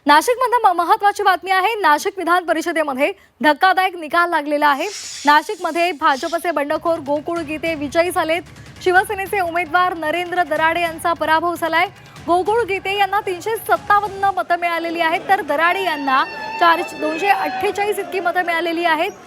नाशिकमध्ये महत्त्वाची बातमी आहे। नाशिक विधान परिषदेमध्ये धक्कादायक निकाल लागलेला आहे। नाशिकमध्ये भाजपचे बंडखोर गोकुळ गीते विजयी झालेत। शिवसेनेचे उमेदवार नरेंद्र दराडे यांचा पराभव झालाय। गोकुळ गीते यांना 357 मतं मिळालेली आहेत, तर दराडे यांना 248 इतकी मतं मिळालेली आहेत।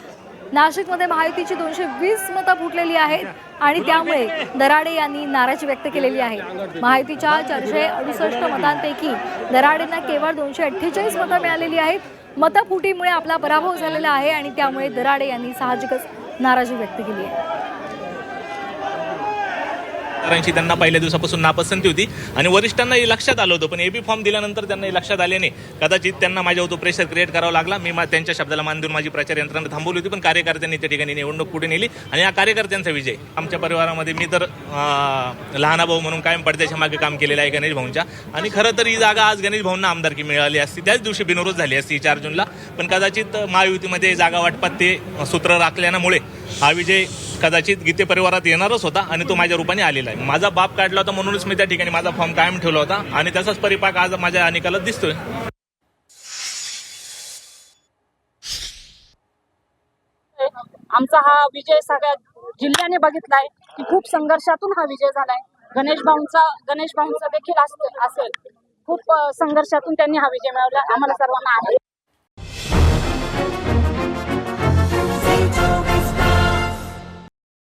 नाशिकमध्ये महायुतीची 220 मतं फुटलेली आहेत आणि त्यामुळे दराडे यांनी नाराजी व्यक्त केलेली आहे। महायुतीच्या 468 मतांपैकी दराडेंना केवळ 248 मतं मिळालेली आहेत। मतफुटीमुळे आपला पराभव झालेला आहे आणि त्यामुळे दराडे यांनी साहजिकच नाराजी व्यक्त केली आहे। त्यांना पहिल्या दिवसापासून नापसंती होती आणि वरिष्ठांनाही लक्षात आलं होतं, पण एबी फॉर्म दिल्यानंतर त्यांनाही लक्षात आले नाही। कदाचित त्यांना माझ्यावर तो प्रेशर क्रिएट करावा लागला। मी त्यांच्या शब्दाला मान देऊन माझी प्रचार यंत्रणा थांबवली होती, पण कार्यकर्त्यांनी त्या ठिकाणी निवडणूक पुढे नेली आणि या कार्यकर्त्यांचा विजय। आमच्या परिवारामध्ये मी तर लहान भाऊ म्हणून कायम पडद्याच्या मागे काम केलेलं आहे गणेश भाऊंच्या, आणि खरं तर ही जागा आज गणेश भाऊंना आमदारकी मिळाली असती, त्याच दिवशी बिनविरोध झाली असती 4 जूनला, पण कदाचित महायुतीमध्ये जागा वाटपात ते सूत्र राखल्यामुळे हा विजय कदाचित गीते परिवारात येणारच होता आणि तो माझ्या रूपाने आलेला आहे। माझा बाप काढला होता म्हणूनच मी त्या ठिकाणी माझा फॉर्म कायम ठेवला होता आणि त्याचाच परिपाक आज माझ्या निकालात दिसतोय। आमचा हा विजय सगळ्या जिल्ह्याने बघितलाय की खूप संघर्षातून हा विजय झालाय। गणेश भाऊंचा देखील असेल, खूप संघर्षातून त्यांनी हा विजय मिळवला। आम्हाला सर्वांना आहे